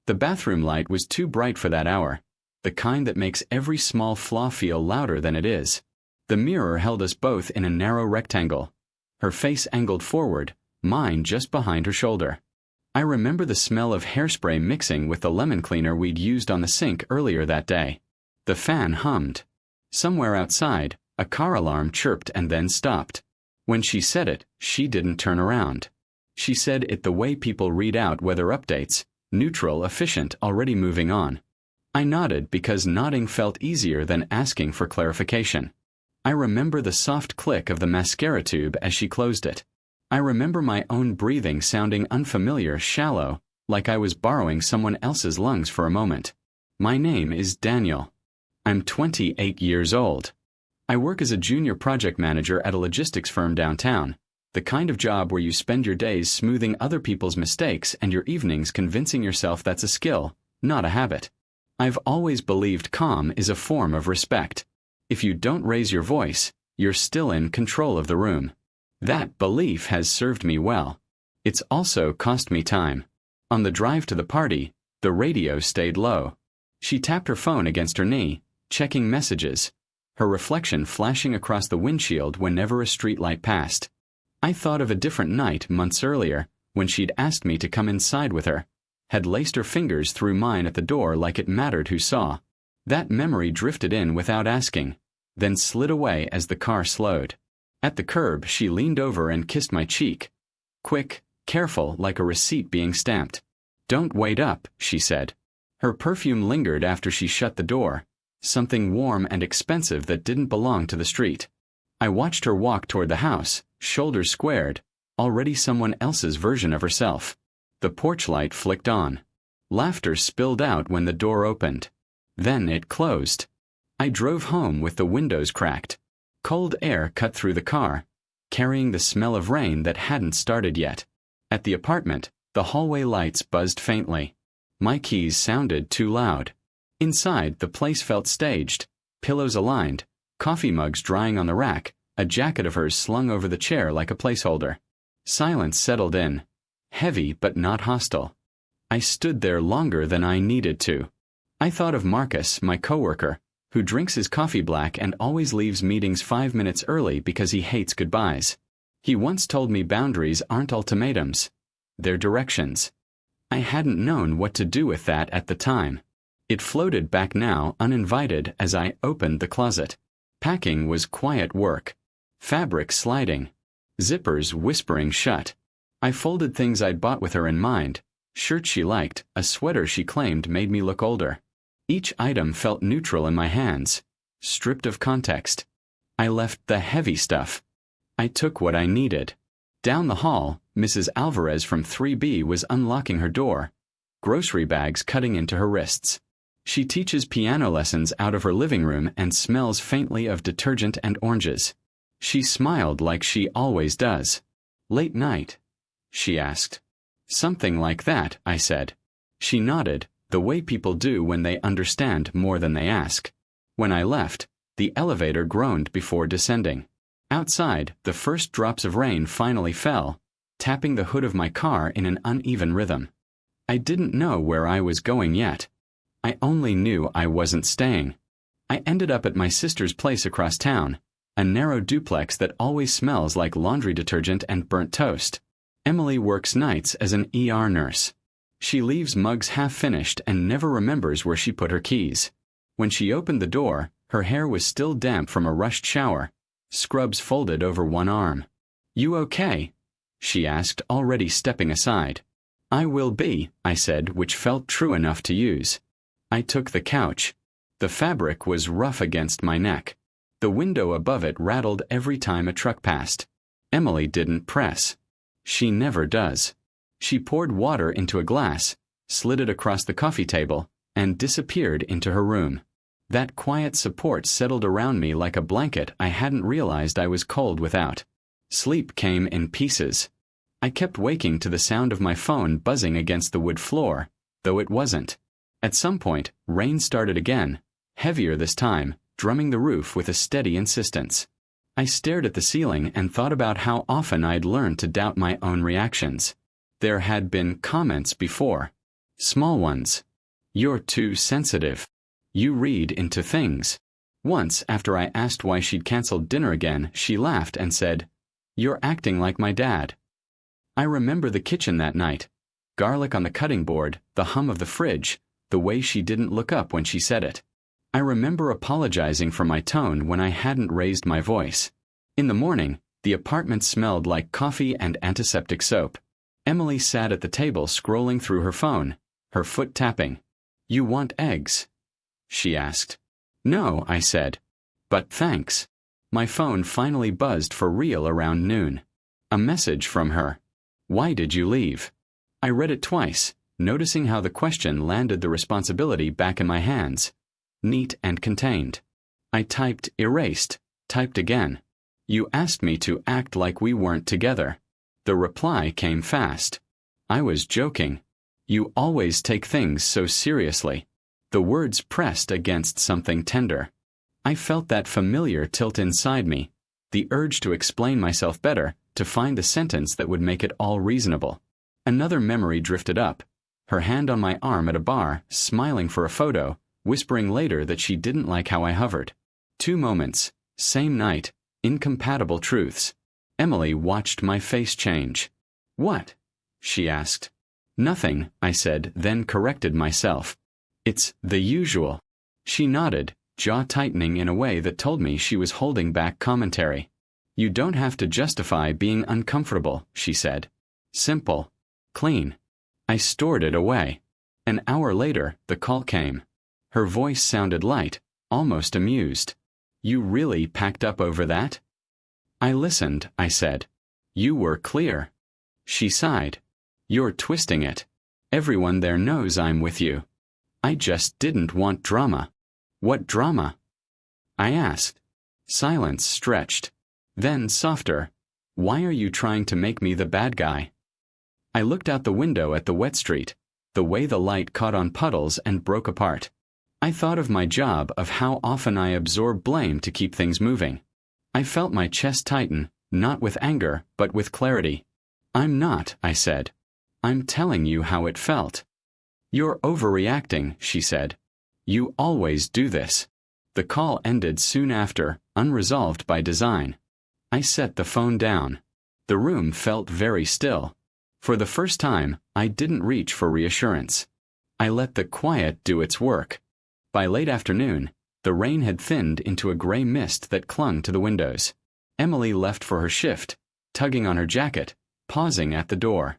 The bathroom light was too bright for that hour, the kind that makes every small flaw feel louder than it is. The mirror held us both in a narrow rectangle, her face angled forward, mine just behind her shoulder. I remember the smell of hairspray mixing with the lemon cleaner we'd used on the sink earlier that day. The fan hummed. Somewhere outside, a car alarm chirped and then stopped. When she said it, she didn't turn around. She said it the way people read out weather updates, neutral, efficient, already moving on. I nodded because nodding felt easier than asking for clarification. I remember the soft click of the mascara tube as she closed it. I remember my own breathing sounding unfamiliar, shallow, like I was borrowing someone else's lungs for a moment. My name is Daniel. I'm 28 years old. I work as a junior project manager at a logistics firm downtown, the kind of job where you spend your days smoothing other people's mistakes and your evenings convincing yourself that's a skill, not a habit. I've always believed calm is a form of respect. If you don't raise your voice, you're still in control of the room. That belief has served me well. It's also cost me time. On the drive to the party, the radio stayed low. She tapped her phone against her knee, checking messages, her reflection flashing across the windshield whenever a streetlight passed. I thought of a different night months earlier, when she'd asked me to come inside with her, had laced her fingers through mine at the door like it mattered who saw. That memory drifted in without asking, then slid away as the car slowed. At the curb, she leaned over and kissed my cheek. Quick, careful, like a receipt being stamped. "Don't wait up," she said. Her perfume lingered after she shut the door, something warm and expensive that didn't belong to the street. I watched her walk toward the house, shoulders squared, already someone else's version of herself. The porch light flicked on. Laughter spilled out when the door opened. Then it closed. I drove home with the windows cracked. Cold air cut through the car, carrying the smell of rain that hadn't started yet. At the apartment, the hallway lights buzzed faintly. My keys sounded too loud. Inside, the place felt staged, pillows aligned, coffee mugs drying on the rack, a jacket of hers slung over the chair like a placeholder. Silence settled in, heavy but not hostile. I stood there longer than I needed to. I thought of Marcus, my coworker, who drinks his coffee black and always leaves meetings 5 minutes early because he hates goodbyes. He once told me boundaries aren't ultimatums. They're directions. I hadn't known what to do with that at the time. It floated back now, uninvited, as I opened the closet. Packing was quiet work. Fabric sliding. Zippers whispering shut. I folded things I'd bought with her in mind. Shirts she liked, a sweater she claimed made me look older. Each item felt neutral in my hands, stripped of context. I left the heavy stuff. I took what I needed. Down the hall, Mrs. Alvarez from 3B was unlocking her door, grocery bags cutting into her wrists. She teaches piano lessons out of her living room and smells faintly of detergent and oranges. She smiled like she always does. "Late night?" she asked. "Something like that," I said. She nodded, the way people do when they understand more than they ask. When I left, the elevator groaned before descending. Outside, the first drops of rain finally fell, tapping the hood of my car in an uneven rhythm. I didn't know where I was going yet. I only knew I wasn't staying. I ended up at my sister's place across town, a narrow duplex that always smells like laundry detergent and burnt toast. Emily works nights as an ER nurse. She leaves mugs half-finished and never remembers where she put her keys. When she opened the door, her hair was still damp from a rushed shower, scrubs folded over one arm. "You okay?" she asked, already stepping aside. "I will be," I said, which felt true enough to use. I took the couch. The fabric was rough against my neck. The window above it rattled every time a truck passed. Emily didn't press. She never does. She poured water into a glass, slid it across the coffee table, and disappeared into her room. That quiet support settled around me like a blanket I hadn't realized I was cold without. Sleep came in pieces. I kept waking to the sound of my phone buzzing against the wood floor, though it wasn't. At some point, rain started again, heavier this time, drumming the roof with a steady insistence. I stared at the ceiling and thought about how often I'd learned to doubt my own reactions. There had been comments before. Small ones. You're too sensitive. You read into things. Once, after I asked why she'd canceled dinner again, she laughed and said, "You're acting like my dad." I remember the kitchen that night. Garlic on the cutting board, the hum of the fridge, the way she didn't look up when she said it. I remember apologizing for my tone when I hadn't raised my voice. In the morning, the apartment smelled like coffee and antiseptic soap. Emily sat at the table scrolling through her phone, her foot tapping. "You want eggs?" she asked. "No," I said. "But thanks." My phone finally buzzed for real around noon. A message from her. "Why did you leave?" I read it twice, noticing how the question landed the responsibility back in my hands. Neat and contained. I typed erased, typed again. "You asked me to act like we weren't together." The reply came fast. I was joking. "You always take things so seriously." The words pressed against something tender. I felt that familiar tilt inside me, the urge to explain myself better, to find the sentence that would make it all reasonable. Another memory drifted up. Her hand on my arm at a bar, smiling for a photo, whispering later that she didn't like how I hovered. 2 moments, same night, incompatible truths. Emily watched my face change. "What?" she asked. "Nothing," I said, then corrected myself. "It's the usual." She nodded, jaw tightening in a way that told me she was holding back commentary. "You don't have to justify being uncomfortable," she said. Simple. Clean. I stored it away. An hour later, the call came. Her voice sounded light, almost amused. "You really packed up over that?" "I listened," I said. "You were clear." She sighed. "You're twisting it. Everyone there knows I'm with you." "I just didn't want drama." "What drama?" I asked. Silence stretched. Then softer. "Why are you trying to make me the bad guy?" I looked out the window at the wet street, the way the light caught on puddles and broke apart. I thought of my job, of how often I absorb blame to keep things moving. I felt my chest tighten, not with anger, but with clarity. "I'm not," I said. "I'm telling you how it felt." "You're overreacting," she said. "You always do this." The call ended soon after, unresolved by design. I set the phone down. The room felt very still. For the first time, I didn't reach for reassurance. I let the quiet do its work. By late afternoon, the rain had thinned into a gray mist that clung to the windows. Emily left for her shift, tugging on her jacket, pausing at the door.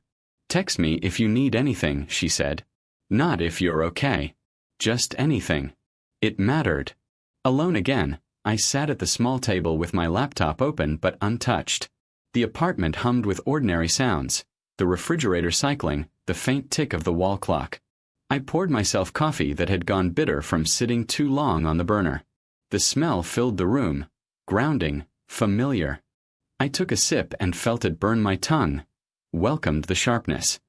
"Text me if you need anything," she said. "Not if you're okay. Just anything." It mattered. Alone again, I sat at the small table with my laptop open but untouched. The apartment hummed with ordinary sounds, the refrigerator cycling, the faint tick of the wall clock. I poured myself coffee that had gone bitter from sitting too long on the burner. The smell filled the room, grounding, familiar. I took a sip and felt it burn my tongue, welcomed the sharpness.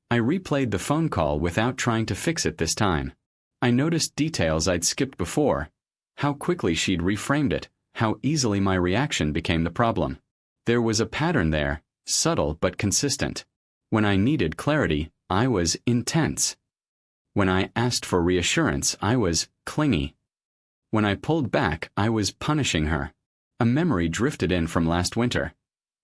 I replayed the phone call without trying to fix it this time. I noticed details I'd skipped before, how quickly she'd reframed it, how easily my reaction became the problem. There was a pattern there, subtle but consistent. When I needed clarity, I was intense. When I asked for reassurance, I was clingy. When I pulled back, I was punishing her. A memory drifted in from last winter.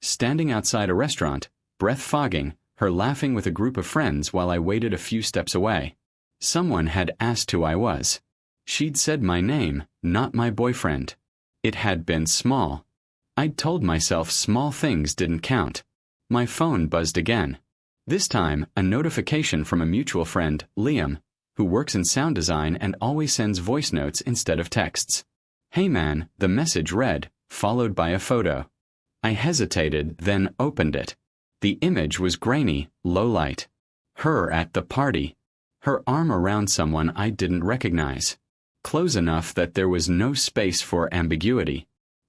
Standing outside a restaurant, breath fogging, her laughing with a group of friends while I waited a few steps away. Someone had asked who I was. She'd said my name, not my boyfriend. It had been small. I'd told myself small things didn't count. My phone buzzed again. This time, a notification from a mutual friend, Liam, who works in sound design and always sends voice notes instead of texts. "Hey man," the message read, followed by a photo. I hesitated, then opened it. The image was grainy, low light. Her at the party. Her arm around someone I didn't recognize. Close enough that there was no space for ambiguity.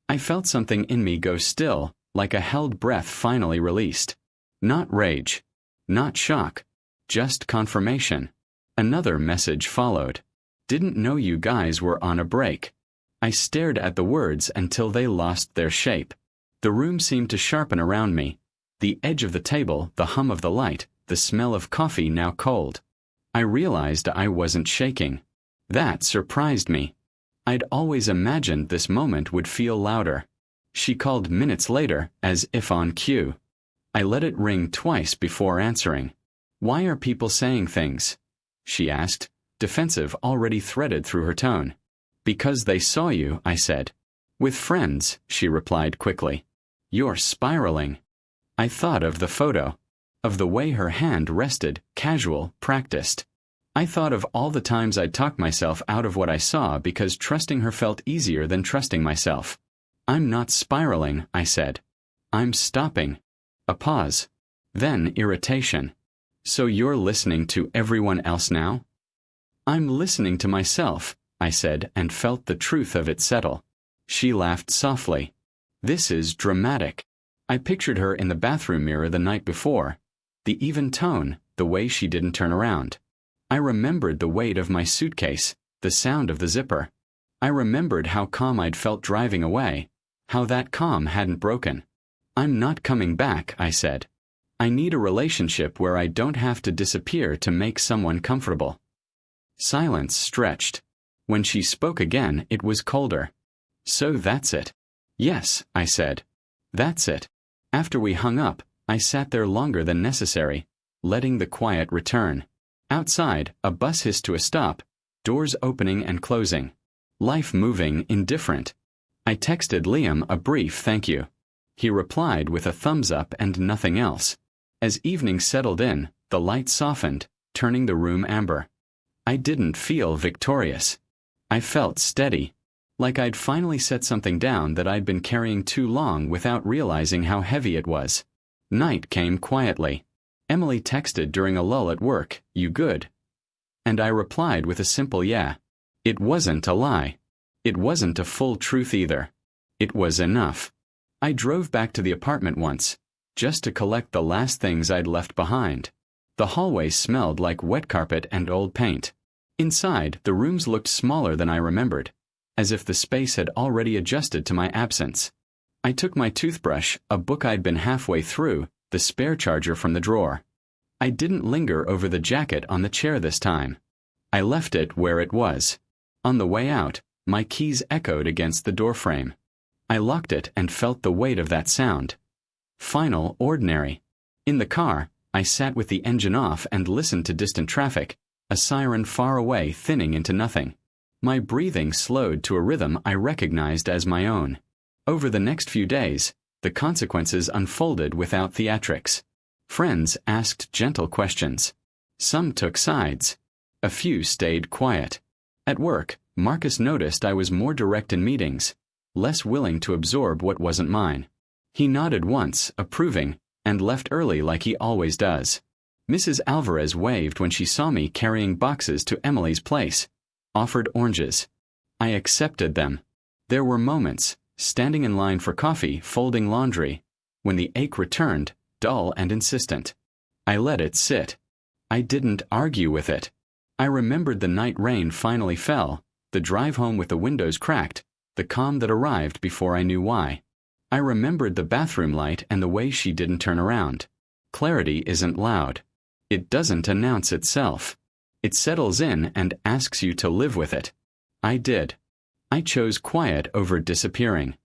I felt something in me go still, like a held breath finally released. Not rage. Not shock. Just confirmation. Another message followed. "Didn't know you guys were on a break." I stared at the words until they lost their shape. The room seemed to sharpen around me. The edge of the table, the hum of the light, the smell of coffee now cold. I realized I wasn't shaking. That surprised me. I'd always imagined this moment would feel louder. She called minutes later, as if on cue. I let it ring twice before answering. "Why are people saying things?" she asked, defensive already threaded through her tone. "Because they saw you," I said. "With friends," she replied quickly. "You're spiraling." I thought of the photo, of the way her hand rested, casual, practiced. I thought of all the times I'd talked myself out of what I saw because trusting her felt easier than trusting myself. "I'm not spiraling," I said. "I'm stopping." A pause. Then irritation. "So you're listening to everyone else now?" "I'm listening to myself," I said, and felt the truth of it settle. She laughed softly. "This is dramatic." I pictured her in the bathroom mirror the night before. The even tone, the way she didn't turn around. I remembered the weight of my suitcase, the sound of the zipper. I remembered how calm I'd felt driving away, how that calm hadn't broken. "I'm not coming back," I said. "I need a relationship where I don't have to disappear to make someone comfortable." Silence stretched. When she spoke again, it was colder. "So that's it." "Yes," I said. "That's it." After we hung up, I sat there longer than necessary, letting the quiet return. Outside, a bus hissed to a stop, doors opening and closing. Life moving, indifferent. I texted Liam a brief thank you. He replied with a thumbs up and nothing else. As evening settled in, the light softened, turning the room amber. I didn't feel victorious. I felt steady. Like I'd finally set something down that I'd been carrying too long without realizing how heavy it was. Night came quietly. Emily texted during a lull at work, "You good?" And I replied with a simple yeah. It wasn't a lie. It wasn't a full truth either. It was enough. I drove back to the apartment once, just to collect the last things I'd left behind. The hallway smelled like wet carpet and old paint. Inside, the rooms looked smaller than I remembered, as if the space had already adjusted to my absence. I took my toothbrush, a book I'd been halfway through, the spare charger from the drawer. I didn't linger over the jacket on the chair this time. I left it where it was. On the way out, my keys echoed against the doorframe. I locked it and felt the weight of that sound. Final, ordinary. In the car, I sat with the engine off and listened to distant traffic, a siren far away thinning into nothing. My breathing slowed to a rhythm I recognized as my own. Over the next few days, the consequences unfolded without theatrics. Friends asked gentle questions. Some took sides. A few stayed quiet. At work, Marcus noticed I was more direct in meetings, less willing to absorb what wasn't mine. He nodded once, approving, and left early like he always does. Mrs. Alvarez waved when she saw me carrying boxes to Emily's place, offered oranges. I accepted them. There were moments, standing in line for coffee, folding laundry, when the ache returned, dull and insistent. I let it sit. I didn't argue with it. I remembered the night rain finally fell, the drive home with the windows cracked, the calm that arrived before I knew why. I remembered the bathroom light and the way she didn't turn around. Clarity isn't loud. It doesn't announce itself. It settles in and asks you to live with it. I did. I chose quiet over disappearing.